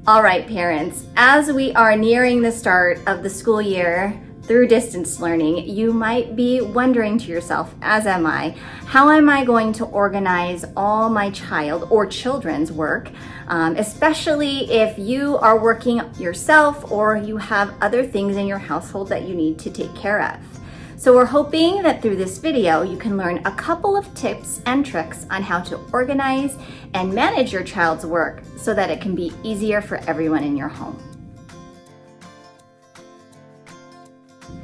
All right, parents, as we are nearing the start of the school year through distance learning, you might be wondering to yourself, as am I, how am I going to organize all my child or children's work, especially if you are working yourself or you have other things in your household that you need to take care of. So we're hoping that through this video, you can learn a couple of tips and tricks on how to organize and manage your child's work so that it can be easier for everyone in your home.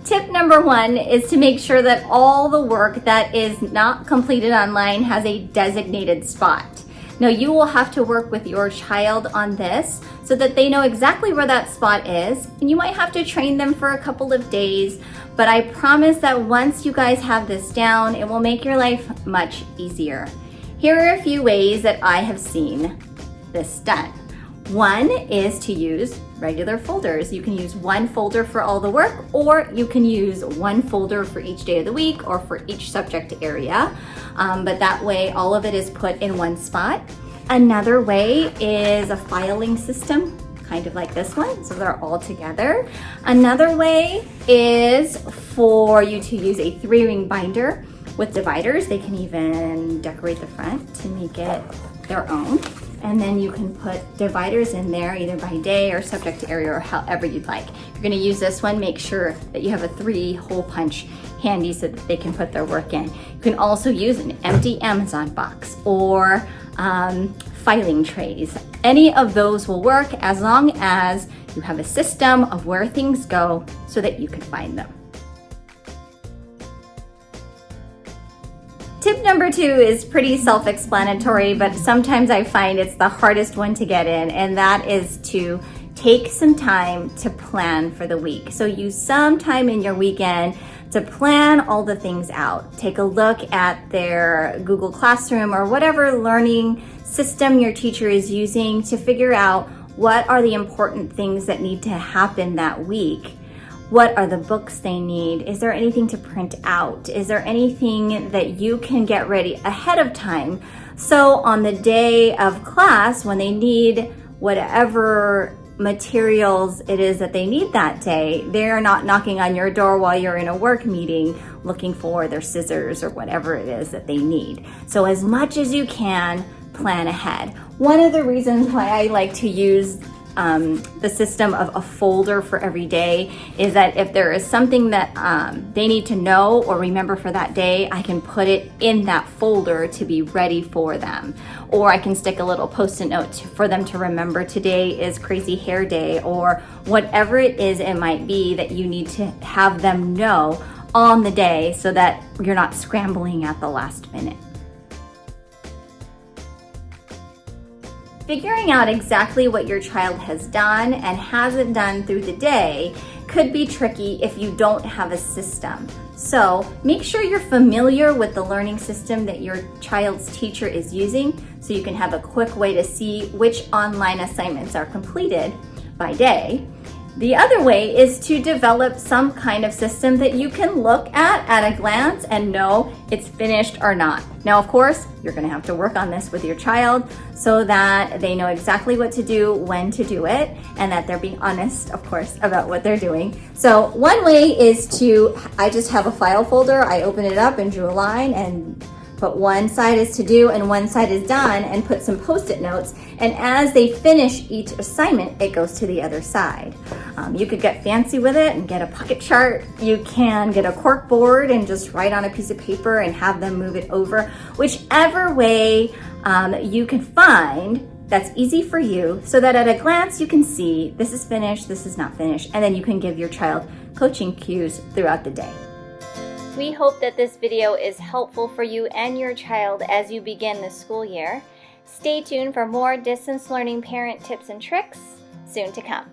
Tip number one is to make sure that all the work that is not completed online has a designated spot. Now you will have to work with your child on this so that they know exactly where that spot is, and you might have to train them for a couple of days, but I promise that once you guys have this down, it will make your life much easier. Here are a few ways that I have seen this done. One is to use regular folders. You can use one folder for all the work, or you can use one folder for each day of the week or for each subject area. But that way all of it is put in one spot. Another way is a filing system, kind of like this one, so they're all together. Another way is for you to use a 3-ring binder with dividers. They can even decorate the front to make it their own. And then you can put dividers in there either by day or subject area or however you'd like. If you're gonna use this one, make sure that you have a 3-hole punch handy so that they can put their work in. You can also use an empty Amazon box or filing trays. Any of those will work as long as you have a system of where things go so that you can find them. Tip number 2 is pretty self-explanatory, but sometimes I find it's the hardest one to get in, and that is to take some time to plan for the week. So use some time in your weekend to plan all the things out. Take a look at their Google Classroom or whatever learning system your teacher is using to figure out what are the important things that need to happen that week. What are the books they need? Is there anything to print out? Is there anything that you can get ready ahead of time? So on the day of class, when they need whatever materials it is that they need that day, they're not knocking on your door while you're in a work meeting looking for their scissors or whatever it is that they need. So as much as you can, plan ahead. One of the reasons why I like to use the system of a folder for every day is that if there is something that they need to know or remember for that day, I can put it in that folder to be ready for them. Or I can stick a little post-it note for them to remember today is crazy hair day, or whatever it is it might be that you need to have them know on the day so that you're not scrambling at the last minute. Figuring out exactly what your child has done and hasn't done through the day could be tricky if you don't have a system. So make sure you're familiar with the learning system that your child's teacher is using so you can have a quick way to see which online assignments are completed by day. The other way is to develop some kind of system that you can look at a glance and know it's finished or not. Now, of course, you're going to have to work on this with your child so that they know exactly what to do, when to do it, and that they're being honest, of course, about what they're doing. So one way is I just have a file folder. I open it up and drew a line and put one side is to do and one side is done, and put some post-it notes. And as they finish each assignment, it goes to the other side. You could get fancy with it and get a pocket chart. You can get a cork board and just write on a piece of paper and have them move it over. Whichever way you can find that's easy for you, so that at a glance you can see this is finished, this is not finished, and then you can give your child coaching cues throughout the day. We hope that this video is helpful for you and your child as you begin the school year. Stay tuned for more distance learning parent tips and tricks soon to come.